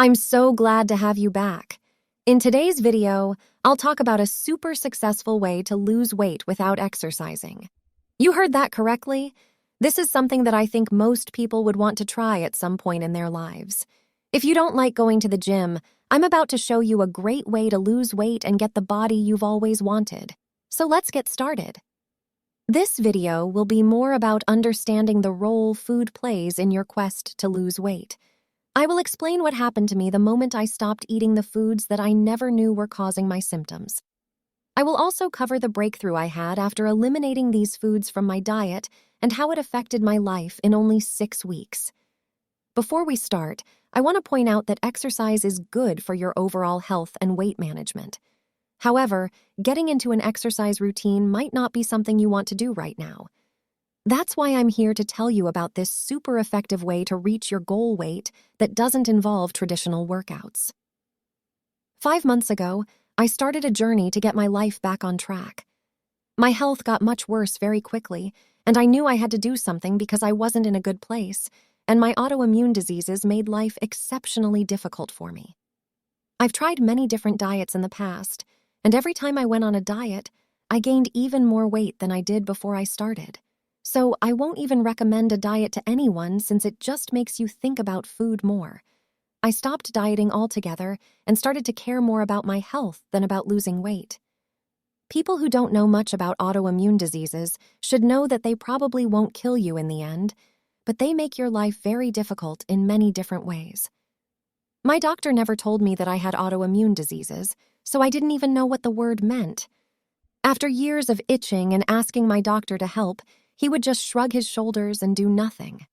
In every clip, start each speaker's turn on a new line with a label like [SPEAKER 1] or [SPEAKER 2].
[SPEAKER 1] I'm so glad to have you back. In today's video, I'll talk about a super successful way to lose weight without exercising. You heard that correctly. This is something that I think most people would want to try at some point in their lives. If you don't like going to the gym, I'm about to show you a great way to lose weight and get the body you've always wanted. So let's get started. This video will be more about understanding the role food plays in your quest to lose weight. I will explain what happened to me the moment I stopped eating the foods that I never knew were causing my symptoms. I will also cover the breakthrough I had after eliminating these foods from my diet and how it affected my life in only 6 weeks. Before we start, I want to point out that exercise is good for your overall health and weight management. However, getting into an exercise routine might not be something you want to do right now. That's why I'm here to tell you about this super effective way to reach your goal weight that doesn't involve traditional workouts. 5 months ago, I started a journey to get my life back on track. My health got much worse very quickly, and I knew I had to do something because I wasn't in a good place, and my autoimmune diseases made life exceptionally difficult for me. I've tried many different diets in the past, and every time I went on a diet, I gained even more weight than I did before I started. So I won't even recommend a diet to anyone since it just makes you think about food more. I stopped dieting altogether and started to care more about my health than about losing weight. People who don't know much about autoimmune diseases should know that they probably won't kill you in the end, but they make your life very difficult in many different ways. My doctor never told me that I had autoimmune diseases, so I didn't even know what the word meant. After years of itching and asking my doctor to help, he would just shrug his shoulders and do nothing.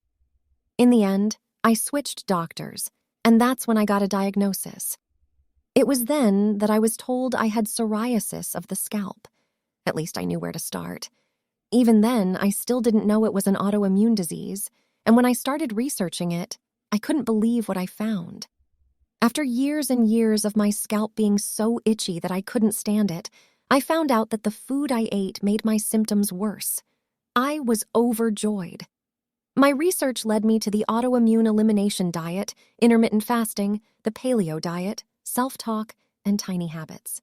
[SPEAKER 1] In the end, I switched doctors, and that's when I got a diagnosis. It was then that I was told I had psoriasis of the scalp. At least I knew where to start. Even then, I still didn't know it was an autoimmune disease, and when I started researching it, I couldn't believe what I found. After years and years of my scalp being so itchy that I couldn't stand it, I found out that the food I ate made my symptoms worse. I was overjoyed. My research led me to the autoimmune elimination diet, intermittent fasting, the paleo diet, self-talk, and tiny habits.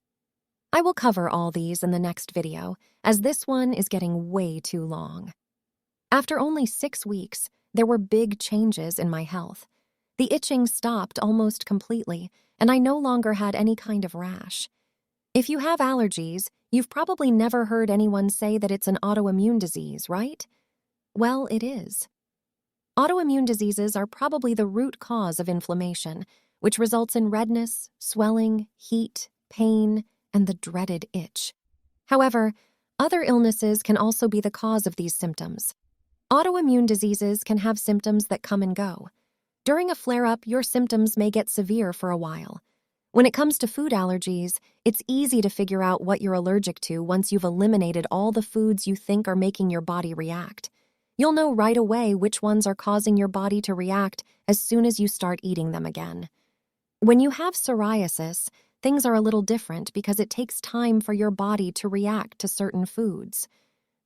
[SPEAKER 1] I will cover all these in the next video, as this one is getting way too long. After only 6 weeks, there were big changes in my health. The itching stopped almost completely, and I no longer had any kind of rash. If you have allergies, you've probably never heard anyone say that it's an autoimmune disease, right? Well, it is. Autoimmune diseases are probably the root cause of inflammation, which results in redness, swelling, heat, pain, and the dreaded itch. However, other illnesses can also be the cause of these symptoms. Autoimmune diseases can have symptoms that come and go. During a flare-up, your symptoms may get severe for a while. When it comes to food allergies, it's easy to figure out what you're allergic to once you've eliminated all the foods you think are making your body react. You'll know right away which ones are causing your body to react as soon as you start eating them again. When you have psoriasis, things are a little different because it takes time for your body to react to certain foods.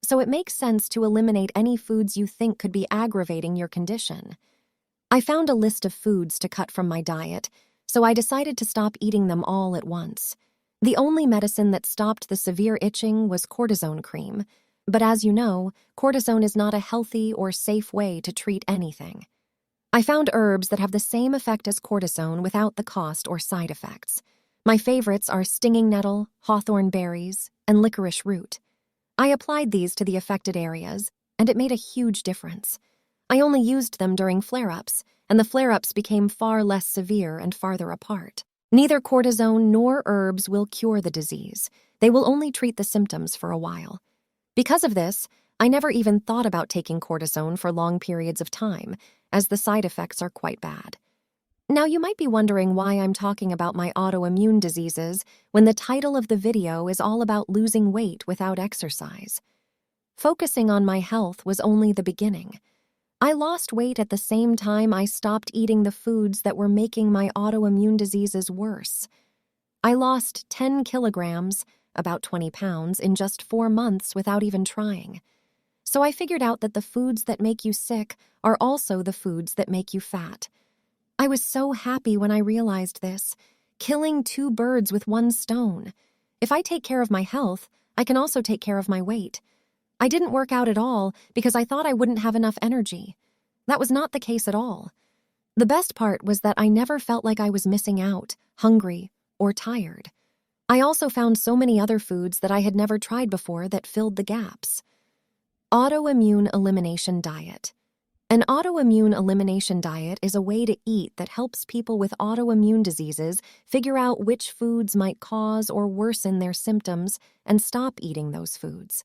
[SPEAKER 1] So it makes sense to eliminate any foods you think could be aggravating your condition. I found a list of foods to cut from my diet, so I decided to stop eating them all at once. The only medicine that stopped the severe itching was cortisone cream, but as you know, cortisone is not a healthy or safe way to treat anything. I found herbs that have the same effect as cortisone without the cost or side effects. My favorites are stinging nettle, hawthorn berries, and licorice root. I applied these to the affected areas, and it made a huge difference. I only used them during flare-ups, and the flare-ups became far less severe and farther apart. Neither cortisone nor herbs will cure the disease. They will only treat the symptoms for a while. Because of this, I never even thought about taking cortisone for long periods of time, as the side effects are quite bad. Now, you might be wondering why I'm talking about my autoimmune diseases when the title of the video is all about losing weight without exercise. Focusing on my health was only the beginning. I lost weight at the same time I stopped eating the foods that were making my autoimmune diseases worse. I lost 10 kilograms, about 20 pounds, in just 4 months without even trying. So I figured out that the foods that make you sick are also the foods that make you fat. I was so happy when I realized this, killing two birds with one stone. If I take care of my health, I can also take care of my weight. I didn't work out at all because I thought I wouldn't have enough energy. That was not the case at all. The best part was that I never felt like I was missing out, hungry, or tired. I also found so many other foods that I had never tried before that filled the gaps. Autoimmune elimination diet. An autoimmune elimination diet is a way to eat that helps people with autoimmune diseases figure out which foods might cause or worsen their symptoms and stop eating those foods.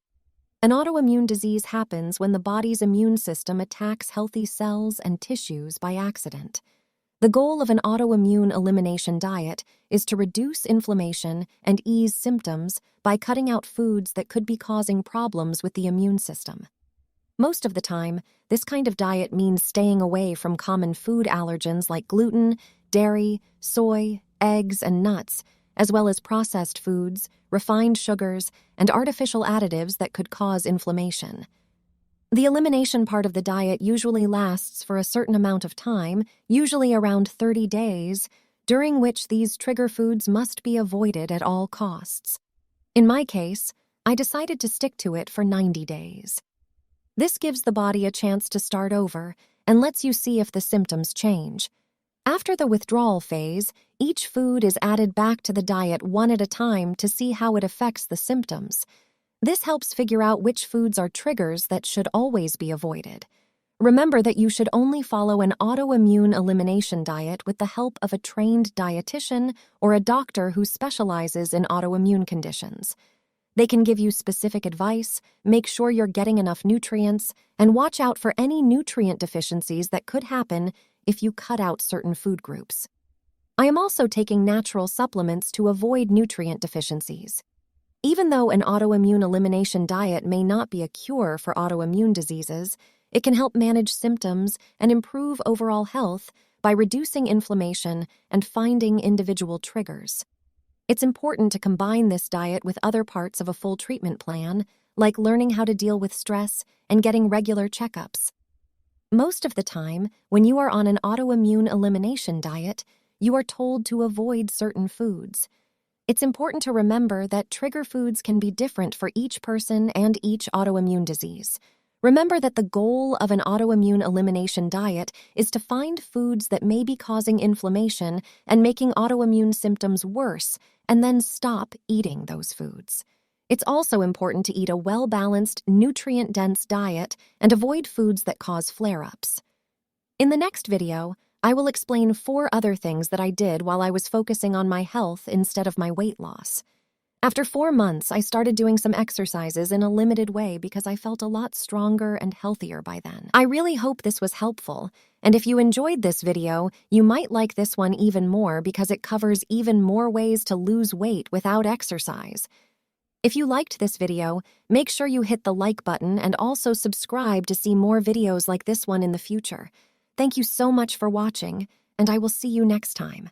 [SPEAKER 1] An autoimmune disease happens when the body's immune system attacks healthy cells and tissues by accident. The goal of an autoimmune elimination diet is to reduce inflammation and ease symptoms by cutting out foods that could be causing problems with the immune system. Most of the time, this kind of diet means staying away from common food allergens like gluten, dairy, soy, eggs, and nuts, as well as processed foods, refined sugars, and artificial additives that could cause inflammation. The elimination part of the diet usually lasts for a certain amount of time, usually around 30 days, during which these trigger foods must be avoided at all costs. In my case, I decided to stick to it for 90 days. This gives the body a chance to start over and lets you see if the symptoms change. After the withdrawal phase, each food is added back to the diet one at a time to see how it affects the symptoms. This helps figure out which foods are triggers that should always be avoided. Remember that you should only follow an autoimmune elimination diet with the help of a trained dietitian or a doctor who specializes in autoimmune conditions. They can give you specific advice, make sure you're getting enough nutrients, and watch out for any nutrient deficiencies that could happen if you cut out certain food groups. I am also taking natural supplements to avoid nutrient deficiencies. Even though an autoimmune elimination diet may not be a cure for autoimmune diseases, it can help manage symptoms and improve overall health by reducing inflammation and finding individual triggers. It's important to combine this diet with other parts of a full treatment plan, like learning how to deal with stress and getting regular checkups. Most of the time, when you are on an autoimmune elimination diet, you are told to avoid certain foods. It's important to remember that trigger foods can be different for each person and each autoimmune disease. Remember that the goal of an autoimmune elimination diet is to find foods that may be causing inflammation and making autoimmune symptoms worse, and then stop eating those foods. It's also important to eat a well-balanced, nutrient-dense diet and avoid foods that cause flare-ups. In the next video, I will explain 4 other things that I did while I was focusing on my health instead of my weight loss. After 4 months, I started doing some exercises in a limited way because I felt a lot stronger and healthier by then. I really hope this was helpful, and if you enjoyed this video, you might like this one even more because it covers even more ways to lose weight without exercise. If you liked this video, make sure you hit the like button and also subscribe to see more videos like this one in the future. Thank you so much for watching, and I will see you next time.